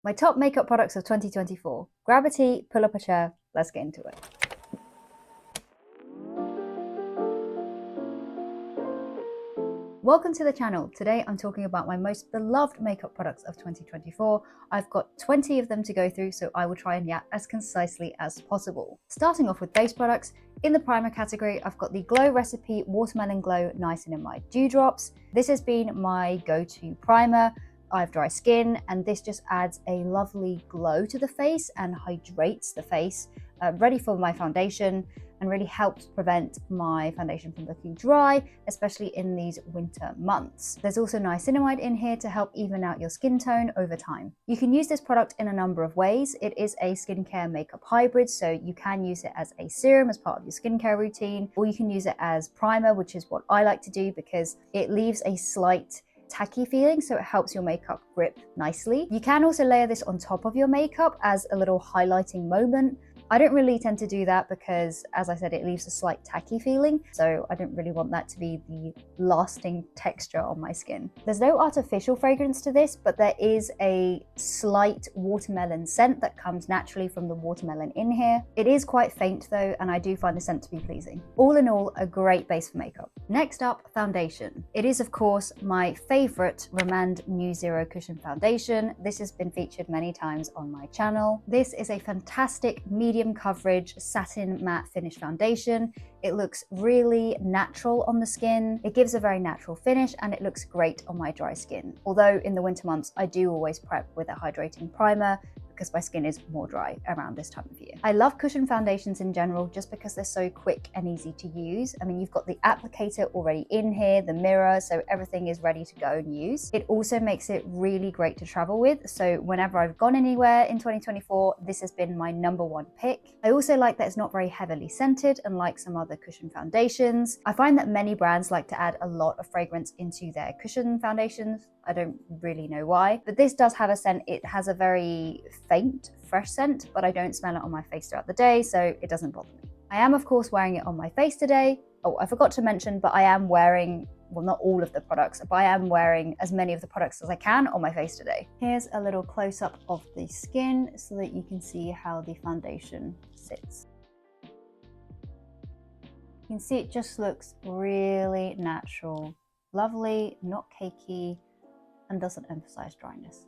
My top makeup products of 2024. Grab a tea, pull up a chair, let's get into it. Welcome to the channel. Today I'm talking about my most beloved makeup products of 2024. I've got 20 of them to go through, so I will try and yap as concisely as possible. Starting off with base products, in the primer category, I've got the Glow Recipe Watermelon Glow Niacinamide Dewdrops. This has been my go-to primer. I have dry skin, and this just adds a lovely glow to the face and hydrates the face, ready for my foundation, and really helps prevent my foundation from looking dry, especially in these winter months. There's also niacinamide in here to help even out your skin tone over time. You can use this product in a number of ways. It is a skincare makeup hybrid, so you can use it as a serum as part of your skincare routine, or you can use it as primer, which is what I like to do because it leaves a slight tacky feeling, so it helps your makeup grip nicely. You can also layer this on top of your makeup as a little highlighting moment. I don't really tend to do that because, as I said, it leaves a slight tacky feeling, so I don't really want that to be the lasting texture on my skin. There's no artificial fragrance to this, but there is a slight watermelon scent that comes naturally from the watermelon in here. It is quite faint though, and I do find the scent to be pleasing. All in all, a great base for makeup. Next up, foundation. It is, of course, my favorite Romand New Zero Cushion Foundation. This has been featured many times on my channel. This is a fantastic medium coverage satin matte finish foundation. It looks really natural on the skin. It gives a very natural finish and it looks great on my dry skin. Although in the winter months, I do always prep with a hydrating primer because my skin is more dry around this time of year. I love cushion foundations in general just because they're so quick and easy to use. I mean, you've got the applicator already in here, the mirror, so everything is ready to go and use. It also makes it really great to travel with. So whenever I've gone anywhere in 2024, this has been my #1 pick. I also like that it's not very heavily scented, unlike some other cushion foundations. I find that many brands like to add a lot of fragrance into their cushion foundations. I don't really know why, but this does have a scent. It has a very faint, fresh scent, but I don't smell it on my face throughout the day, so it doesn't bother me. I am, of course, wearing it on my face today. Oh, I forgot to mention, but I am wearing, well, not all of the products, but I am wearing as many of the products as I can on my face today. Here's a little close-up of the skin so that you can see how the foundation sits. You can see it just looks really natural, lovely, not cakey, and doesn't emphasize dryness.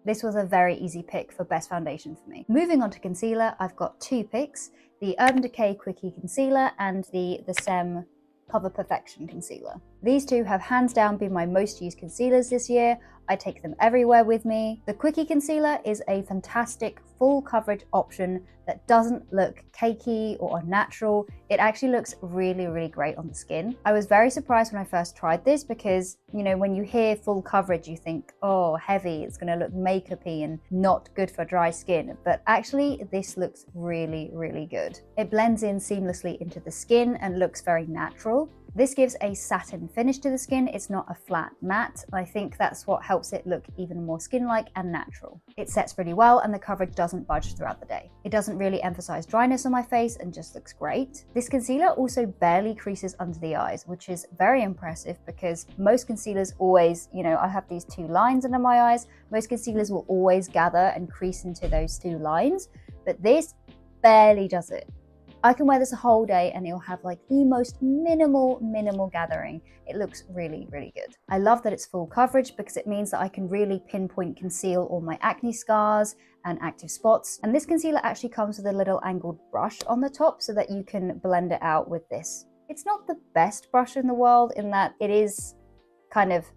This was a very easy pick for best foundation for me. Moving on to concealer, I've got 2 picks, the Urban Decay Quickie Concealer and the Saem Cover Perfection Concealer. These two have hands down been my most used concealers this year. I take them everywhere with me. The Quickie Concealer is a fantastic full coverage option that doesn't look cakey or unnatural. It actually looks really, really great on the skin. I was very surprised when I first tried this because, you know, when you hear full coverage, you think, oh, heavy, it's gonna look makeup-y and not good for dry skin. But actually, this looks really, really good. It blends in seamlessly into the skin and looks very natural. This gives a satin finish to the skin. It's not a flat matte. I think that's what helps it look even more skin-like and natural. It sets really well and the coverage doesn't budge throughout the day. It doesn't really emphasize dryness on my face and just looks great. This concealer also barely creases under the eyes, which is very impressive because most concealers always, you know, I have these 2 lines under my eyes. Most concealers will always gather and crease into those 2 lines, but this barely does it. I can wear this a whole day and it'll have like the most minimal gathering. It looks really, really good. I love that it's full coverage because it means that I can really pinpoint conceal all my acne scars and active spots. And this concealer actually comes with a little angled brush on the top so that you can blend it out with this. It's not the best brush in the world in that it is kind of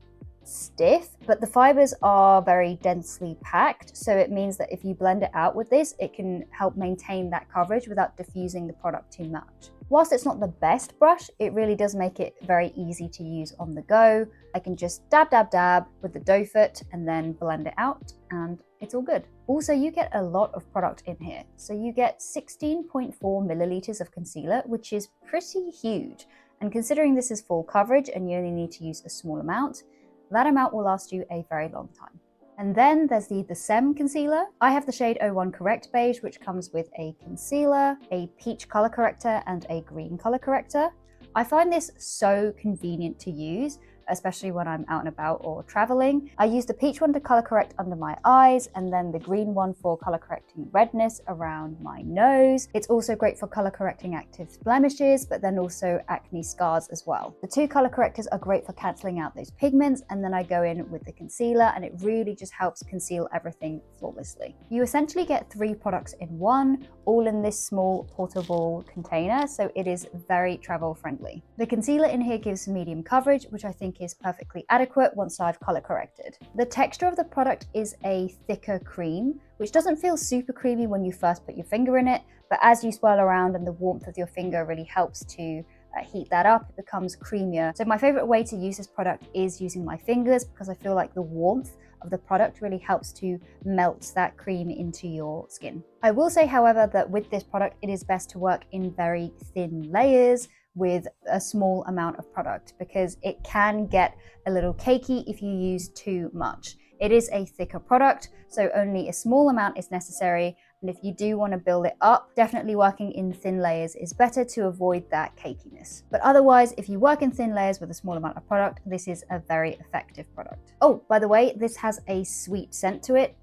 stiff, but the fibers are very densely packed, so it means that if you blend it out with this, it can help maintain that coverage without diffusing the product too much. Whilst it's not the best brush, it really does make it very easy to use on the go. I can just dab with the doe foot and then blend it out and it's all good. Also, you get a lot of product in here. So you get 16.4 milliliters of concealer, which is pretty huge. And considering this is full coverage and you only need to use a small amount, that amount will last you a very long time. And then there's the Saem concealer. I have the shade 01 Correct Beige, which comes with a concealer, a peach color corrector, and a green color corrector. I find this so convenient to use especially when I'm out and about or traveling. I use the peach one to color correct under my eyes, and then the green one for color correcting redness around my nose. It's also great for color correcting active blemishes, but then also acne scars as well. The two color correctors are great for cancelling out those pigments, and then I go in with the concealer, and it really just helps conceal everything flawlessly. You essentially get 3 products in one, all in this small portable container, so it is very travel friendly. The concealer in here gives medium coverage, which I think is perfectly adequate once I've color corrected. The texture of the product is a thicker cream, which doesn't feel super creamy when you first put your finger in it, but as you swirl around and the warmth of your finger really helps to heat that up, it becomes creamier. So my favorite way to use this product is using my fingers, because I feel like the warmth of the product really helps to melt that cream into your skin. I will say, however, that with this product, it is best to work in very thin layers with a small amount of product, because it can get a little cakey if you use too much. It is a thicker product, so only a small amount is necessary. And if you do want to build it up, definitely working in thin layers is better to avoid that cakiness. But otherwise, if you work in thin layers with a small amount of product, this is a very effective product. Oh, by the way, this has a sweet scent to it.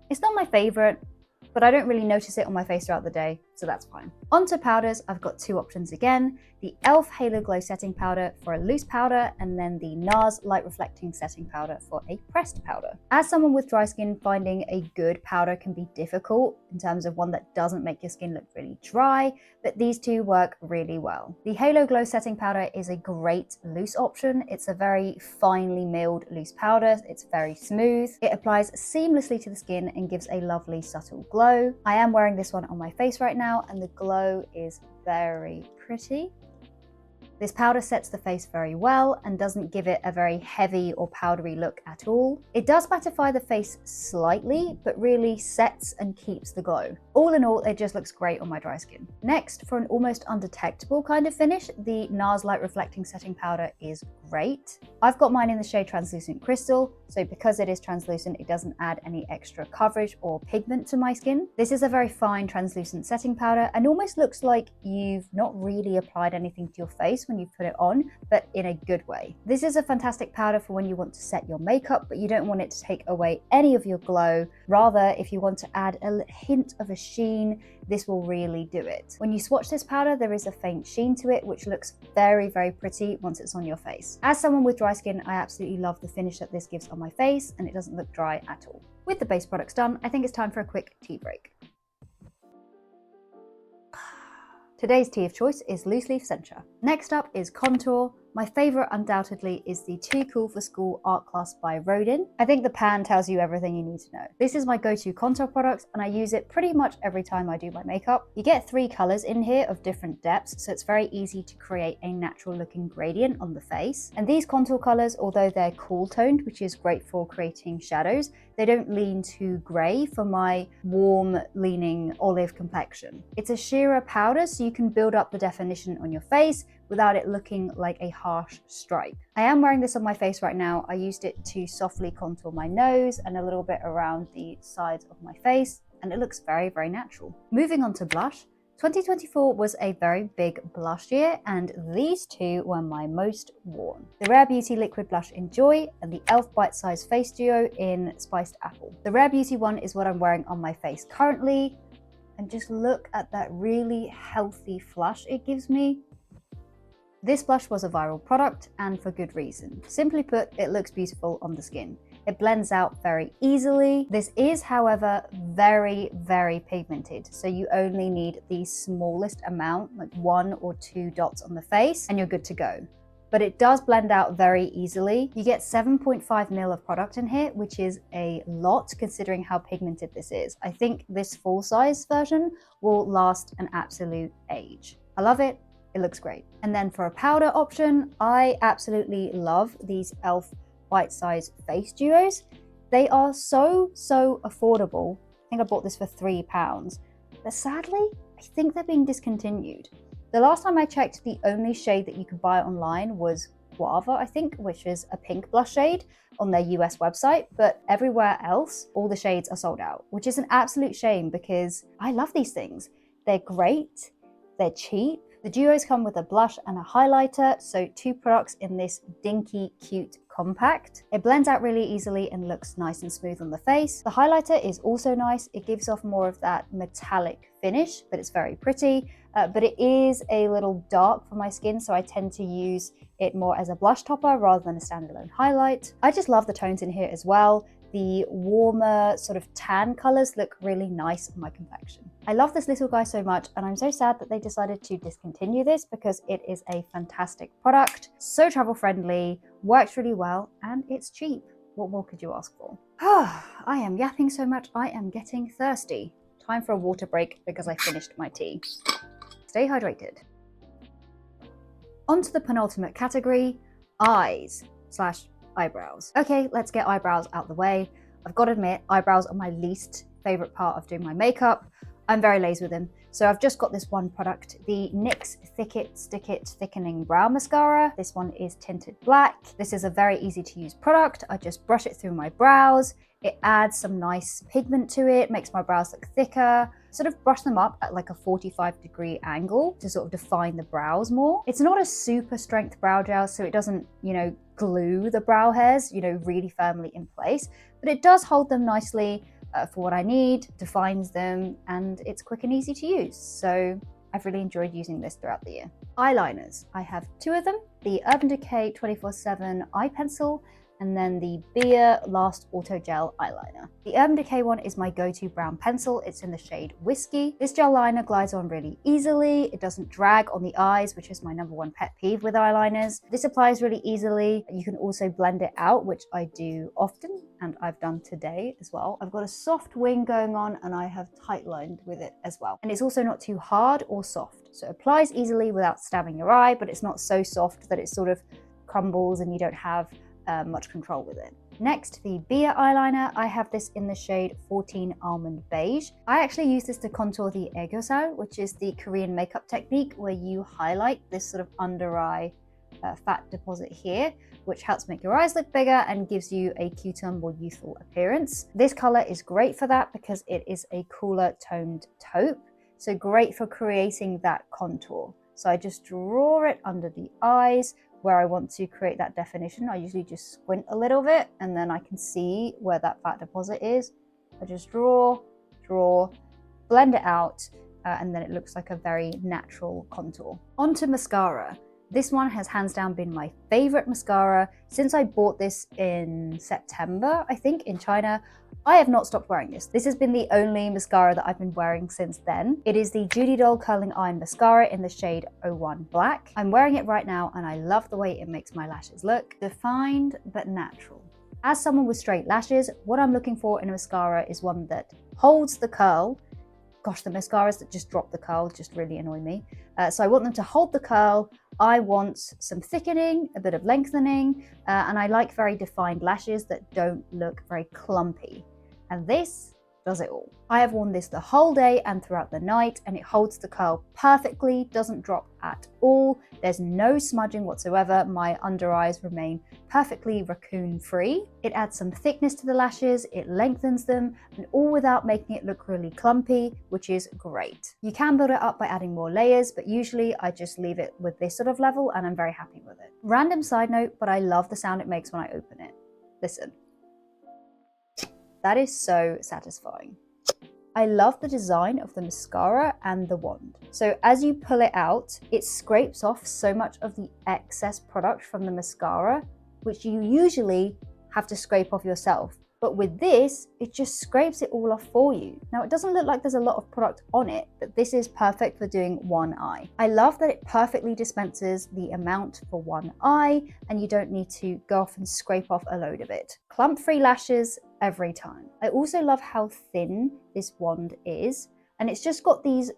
It's not my favorite, but I don't really notice it on my face throughout the day, so that's fine. Onto powders, I've got 2 options again. The e.l.f. Halo Glow Setting Powder for a loose powder, and then the NARS Light Reflecting Setting Powder for a pressed powder. As someone with dry skin, finding a good powder can be difficult in terms of one that doesn't make your skin look really dry, but these two work really well. The Halo Glow Setting Powder is a great loose option. It's a very finely milled loose powder. It's very smooth. It applies seamlessly to the skin and gives a lovely subtle glow. I am wearing this one on my face right now, and the glow is very pretty. This powder sets the face very well and doesn't give it a very heavy or powdery look at all. It does mattify the face slightly, but really sets and keeps the glow. All in all, it just looks great on my dry skin. Next, for an almost undetectable kind of finish, the NARS Light Reflecting Setting Powder is great. I've got mine in the shade Translucent Crystal, so because it is translucent, it doesn't add any extra coverage or pigment to my skin. This is a very fine translucent setting powder and almost looks like you've not really applied anything to your face when you put it on, but in a good way. This is a fantastic powder for when you want to set your makeup, but you don't want it to take away any of your glow. Rather, if you want to add a hint of a sheen, this will really do it. When you swatch this powder, there is a faint sheen to it, which looks very, very pretty once it's on your face. As someone with dry skin, I absolutely love the finish that this gives on my face, and it doesn't look dry at all. With the base products done, I think it's time for a quick tea break. Today's tea of choice is Loose Leaf Sencha. Next up is contour. My favorite undoubtedly is the Too Cool for School Artclass by Rodin. I think the pan tells you everything you need to know. This is my go-to contour product and I use it pretty much every time I do my makeup. You get 3 colors in here of different depths, so it's very easy to create a natural looking gradient on the face. And these contour colors, although they're cool toned, which is great for creating shadows, they don't lean too gray for my warm leaning olive complexion. It's a sheerer powder, so you can build up the definition on your face without it looking like a harsh stripe. I am wearing this on my face right now. I used it to softly contour my nose and a little bit around the sides of my face, and it looks very, very natural. Moving on to blush. 2024 was a very big blush year, and these two were my most worn. The Rare Beauty Liquid Blush in Joy and the e.l.f. Bite Size Face Duo in Spiced Apple. The Rare Beauty one is what I'm wearing on my face currently, and just look at that really healthy flush it gives me. This blush was a viral product, and for good reason. Simply put, it looks beautiful on the skin. It blends out very easily. This is, however, very, very pigmented, so you only need the smallest amount, like 1 or 2 dots on the face, and you're good to go. But it does blend out very easily. You get 7.5 ml of product in here, which is a lot considering how pigmented this is. I think this full size version will last an absolute age. I love it. It looks great. And then for a powder option, I absolutely love these e.l.f. bite-size face duos. They are so affordable. I think I bought this for £3, but sadly, I think they're being discontinued. The last time I checked, the only shade that you could buy online was Guava, I think, which is a pink blush shade on their US website, but everywhere else, all the shades are sold out, which is an absolute shame because I love these things. They're great, they're cheap, The duos come with a blush and a highlighter, so 2 products in this dinky cute compact. It blends out really easily and looks nice and smooth on the face. The highlighter is also nice. It gives off more of that metallic finish, but it's very pretty. But it is a little dark for my skin, so I tend to use it more as a blush topper rather than a standalone highlight. I just love the tones in here as well. The warmer sort of tan colors look really nice on my complexion. I love this little guy so much, and I'm so sad that they decided to discontinue this because it is a fantastic product, so travel friendly, works really well, and it's cheap. What more could you ask for? I am yapping so much, I am getting thirsty. Time for a water break because I finished my tea. Stay hydrated. On to the penultimate category, eyes/eyebrows. Okay, let's get eyebrows out the way. I've got to admit, eyebrows are my least favorite part of doing my makeup. I'm very lazy with them. So I've just got this one product, the NYX Thick It Stick It Thickening Brow Mascara. This one is tinted black. This is a very easy to use product. I just brush it through my brows. It adds some nice pigment to it, makes my brows look thicker. Sort of brush them up at like a 45-degree angle to sort of define the brows more. It's not a super strength brow gel, so it doesn't, glue the brow hairs, really firmly in place, but it does hold them nicely for what I need, defines them, and it's quick and easy to use. So I've really enjoyed using this throughout the year. Eyeliners. I have 2 of them, the Urban Decay 24/7 eye pencil, and then the Bbia Last Auto Gel Eyeliner. The Urban Decay one is my go-to brown pencil. It's in the shade Whiskey. This gel liner glides on really easily. It doesn't drag on the eyes, which is my #1 pet peeve with eyeliners. This applies really easily. You can also blend it out, which I do often, and I've done today as well. I've got a soft wing going on, and I have tight lined with it as well. And it's also not too hard or soft. So it applies easily without stabbing your eye, but it's not so soft that it sort of crumbles and you don't have much control with it. Next, the Bbia eyeliner. I have this in the shade 14 Almond Beige. I actually use this to contour the aegyeosal, which is the Korean makeup technique where you highlight this sort of under eye fat deposit here, which helps make your eyes look bigger and gives you a cuter, more youthful appearance. This color is great for that because it is a cooler toned taupe, so great for creating that contour. So I just draw it under the eyes where I want to create that definition. I usually just squint a little bit and then I can see where that fat deposit is. I just draw, blend it out, and then it looks like a very natural contour. Onto mascara. This one has hands down been my favorite mascara since I bought this in September, I think, in China. I have not stopped wearing this. This has been the only mascara that I've been wearing since then. It is the Judy Doll Curling Iron Mascara in the shade 01 Black. I'm wearing it right now and I love the way it makes my lashes look defined but natural. As someone with straight lashes, what I'm looking for in a mascara is one that holds the curl. Gosh, the mascaras that just drop the curl just really annoy me. So I want them to hold the curl. I want some thickening, a bit of lengthening, and I like very defined lashes that don't look very clumpy. And this does it all. I have worn this the whole day and throughout the night, and it holds the curl perfectly, doesn't drop at all. There's no smudging whatsoever. My under eyes remain perfectly raccoon free. It adds some thickness to the lashes, it lengthens them, and all without making it look really clumpy, which is great. You can build it up by adding more layers, but usually I just leave it with this sort of level and I'm very happy with it. Random side note, but I love the sound it makes when I open it. Listen. That is so satisfying. I love the design of the mascara and the wand. So as you pull it out, it scrapes off so much of the excess product from the mascara, which you usually have to scrape off yourself. But with this, it just scrapes it all off for you. Now, it doesn't look like there's a lot of product on it, but this is perfect for doing one eye. I love that it perfectly dispenses the amount for one eye, and you don't need to go off and scrape off a load of it. Clump-free lashes every time. I also love how thin this wand is, and it's just got these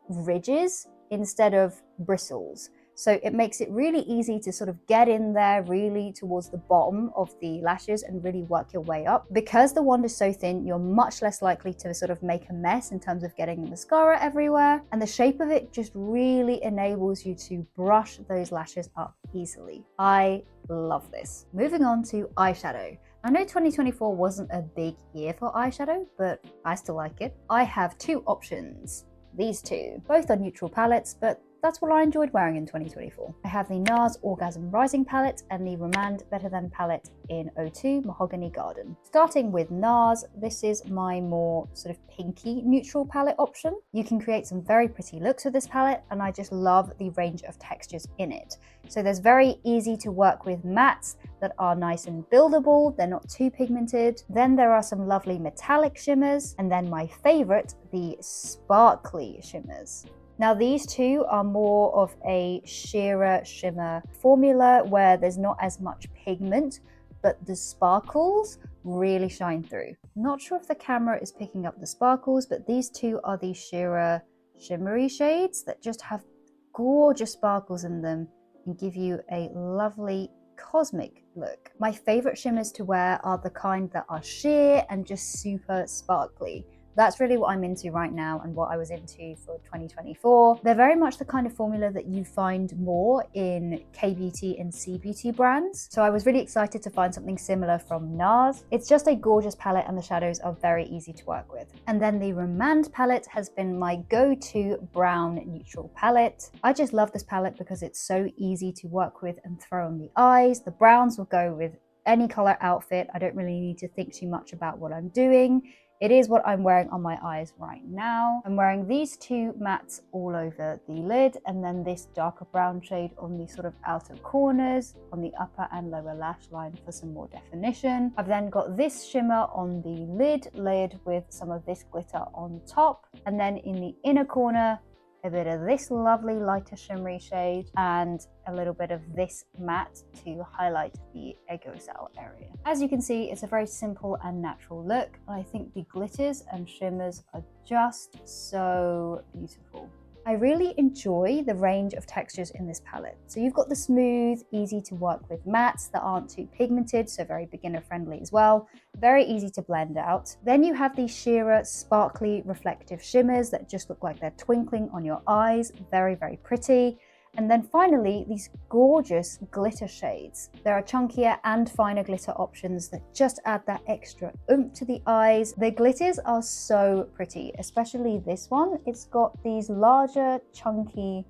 ridges instead of bristles. So it makes it really easy to sort of get in there really towards the bottom of the lashes and really work your way up. Because the wand is so thin, you're much less likely to sort of make a mess in terms of getting the mascara everywhere. And the shape of it just really enables you to brush those lashes up easily. I love this. Moving on to eyeshadow. I know 2024 wasn't a big year for eyeshadow, but I still like it. I have 2 options. These 2. Both are neutral palettes, but that's what I enjoyed wearing in 2024. I have the NARS Orgasm Rising palette and the Remand Better Than palette in 02 Mahogany Garden. Starting with NARS, this is my more sort of pinky neutral palette option. You can create some very pretty looks with this palette, and I just love the range of textures in it. So there's very easy to work with mattes that are nice and buildable, they're not too pigmented. Then there are some lovely metallic shimmers, and then my favorite, the sparkly shimmers. Now these two are more of a sheerer shimmer formula where there's not as much pigment, but the sparkles really shine through. Not sure if the camera is picking up the sparkles, but these two are the sheerer shimmery shades that just have gorgeous sparkles in them and give you a lovely cosmic look. My favorite shimmers to wear are the kind that are sheer and just super sparkly. That's really what I'm into right now and what I was into for 2024. They're very much the kind of formula that you find more in K-beauty and C-beauty brands. So I was really excited to find something similar from NARS. It's just a gorgeous palette and the shadows are very easy to work with. And then the Remand palette has been my go-to brown neutral palette. I just love this palette because it's so easy to work with and throw on the eyes. The browns will go with any color outfit. I don't really need to think too much about what I'm doing. It is what I'm wearing on my eyes right now. I'm wearing these two mattes all over the lid, and then this darker brown shade on the sort of outer corners, on the upper and lower lash line for some more definition. I've then got this shimmer on the lid, layered with some of this glitter on top, and then in the inner corner, a bit of this lovely lighter shimmery shade and a little bit of this matte to highlight the ego cell area. As you can see, it's a very simple and natural look. I think the glitters and shimmers are just so beautiful. I really enjoy the range of textures in this palette. So you've got the smooth, easy to work with mattes that aren't too pigmented, so very beginner friendly as well. Very easy to blend out. Then you have these sheerer, sparkly, reflective shimmers that just look like they're twinkling on your eyes. Very, very pretty. And then finally, these gorgeous glitter shades. There are chunkier and finer glitter options that just add that extra oomph to the eyes. The glitters are so pretty, especially this one. It's got these larger, chunky,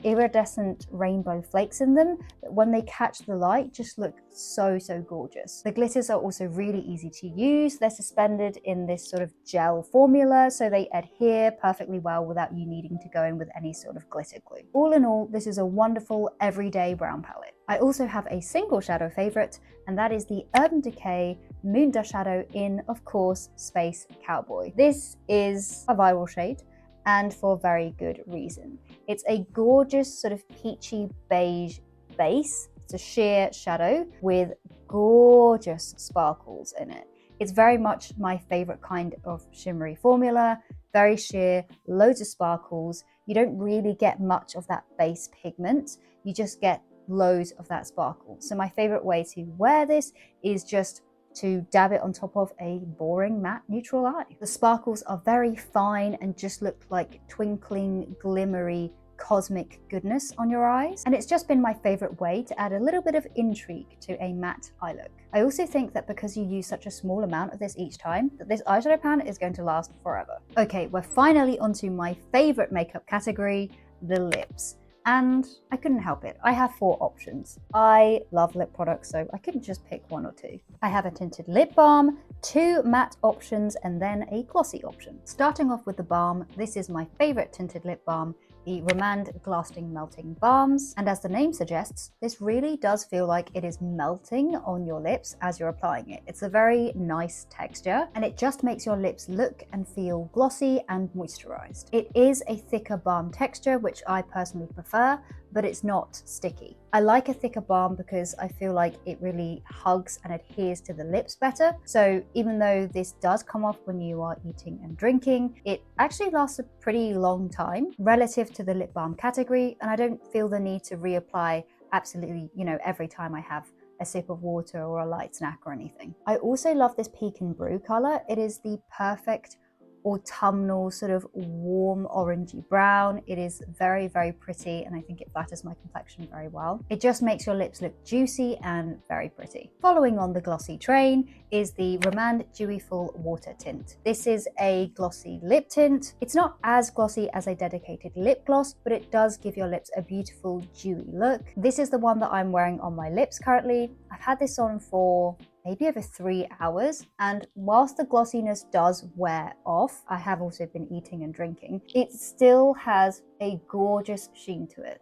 iridescent rainbow flakes in them that when they catch the light just look so gorgeous. The glitters are also really easy to use. They're suspended in this sort of gel formula, so they adhere perfectly well without you needing to go in with any sort of glitter glue. All in all, this is a wonderful everyday brown palette. I also have a single shadow favorite, and that is the Urban Decay Moon Dust Shadow in, of course, Space Cowboy. This is a viral shade, and for very good reason. It's a gorgeous sort of peachy beige base. It's a sheer shadow with gorgeous sparkles in it. It's very much my favorite kind of shimmery formula, very sheer, loads of sparkles. You don't really get much of that base pigment, you just get loads of that sparkle. So my favorite way to wear this is just to dab it on top of a boring matte neutral eye. The sparkles are very fine and just look like twinkling, glimmery, cosmic goodness on your eyes. And it's just been my favorite way to add a little bit of intrigue to a matte eye look. I also think that because you use such a small amount of this each time, that this eyeshadow pan is going to last forever. Okay, we're finally onto my favorite makeup category, the lips. And I couldn't help it. I have 4 options. I love lip products, so I couldn't just pick 1 or 2. I have a tinted lip balm, 2 matte options, and then a glossy option. Starting off with the balm, this is my favorite tinted lip balm, the Remand Lasting Melting Balms. And as the name suggests, this really does feel like it is melting on your lips as you're applying it. It's a very nice texture, and it just makes your lips look and feel glossy and moisturized. It is a thicker balm texture, which I personally prefer, but it's not sticky. I like a thicker balm because I feel like it really hugs and adheres to the lips better. So even though this does come off when you are eating and drinking, it actually lasts a pretty long time relative to the lip balm category, and I don't feel the need to reapply absolutely, every time I have a sip of water or a light snack or anything. I also love this Pecan Brew color. It is the perfect autumnal, sort of warm orangey brown. It is very, very pretty, and I think it flatters my complexion very well. It just makes your lips look juicy and very pretty. Following on the glossy train is the Remand Dewy Full Water Tint. This is a glossy lip tint. It's not as glossy as a dedicated lip gloss, but it does give your lips a beautiful dewy look. This is the one that I'm wearing on my lips currently. I've had this on for maybe over 3 hours, and whilst the glossiness does wear off, I have also been eating and drinking, it still has a gorgeous sheen to it.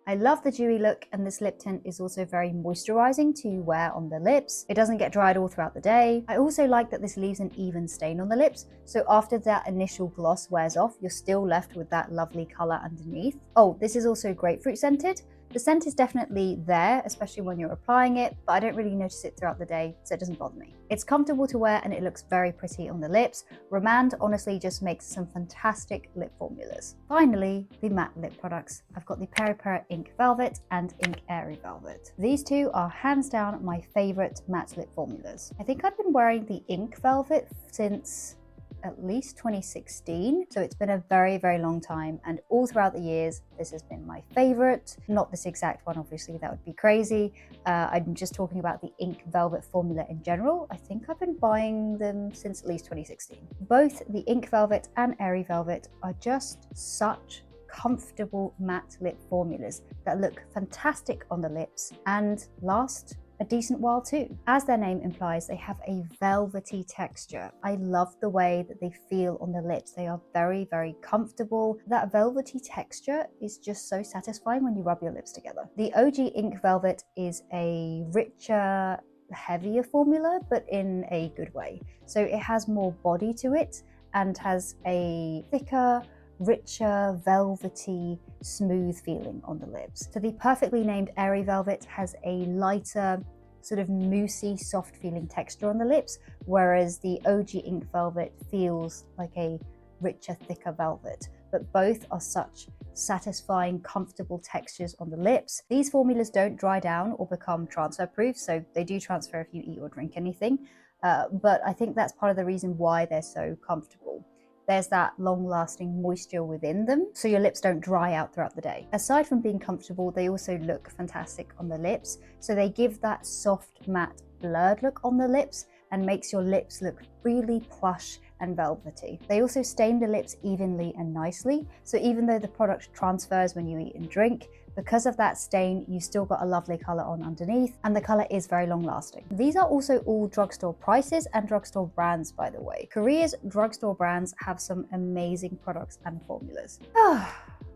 I love the dewy look, and this lip tint is also very moisturizing to wear on the lips. It doesn't get dried all throughout the day. I also like that this leaves an even stain on the lips, so after that initial gloss wears off, you're still left with that lovely color underneath. Oh, this is also grapefruit scented. The scent is definitely there, especially when you're applying it, but I don't really notice it throughout the day, so it doesn't bother me. It's comfortable to wear and it looks very pretty on the lips. Remand honestly just makes some fantastic lip formulas. Finally, the matte lip products. I've got the Peri Peri Ink Velvet and Ink Airy Velvet. These two are hands down my favorite matte lip formulas. I think I've been wearing the Ink Velvet since at least 2016, so it's been a very, very long time, and all throughout the years this has been my favorite. Not this exact one, obviously, that would be crazy. I'm just talking about the Ink Velvet formula in general. I think I've been buying them since at least 2016. Both the Ink Velvet and Airy Velvet are just such comfortable matte lip formulas that look fantastic on the lips and last a decent while too. As their name implies, they have a velvety texture. I love the way that they feel on the lips. They are very, very comfortable. That velvety texture is just so satisfying when you rub your lips together. The OG Ink Velvet is a richer, heavier formula, but in a good way. So it has more body to it and has a thicker, richer, velvety, smooth feeling on the lips. So the perfectly named Airy Velvet has a lighter, sort of moussey, soft feeling texture on the lips, whereas the OG Ink Velvet feels like a richer, thicker velvet. But both are such satisfying, comfortable textures on the lips. These formulas don't dry down or become transfer proof, so they do transfer if you eat or drink anything. But I think that's part of the reason why they're so comfortable. There's that long-lasting moisture within them, so your lips don't dry out throughout the day. Aside from being comfortable, they also look fantastic on the lips. So they give that soft, matte, blurred look on the lips and makes your lips look really plush and velvety. They also stain the lips evenly and nicely, so even though the product transfers when you eat and drink, because of that stain, you still got a lovely color on underneath, and the color is very long lasting. These are also all drugstore prices and drugstore brands, by the way. Korea's drugstore brands have some amazing products and formulas.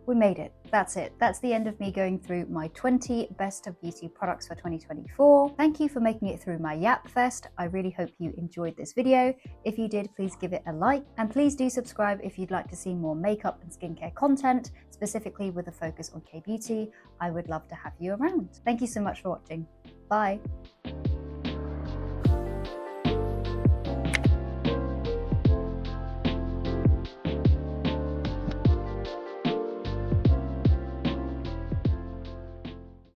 We made it. That's it. That's the end of me going through my 20 best of beauty products for 2024. Thank you for making it through my Yap Fest. I really hope you enjoyed this video. If you did, please give it a like, and please do subscribe if you'd like to see more makeup and skincare content, specifically with a focus on K-beauty. I would love to have you around. Thank you so much for watching. Bye.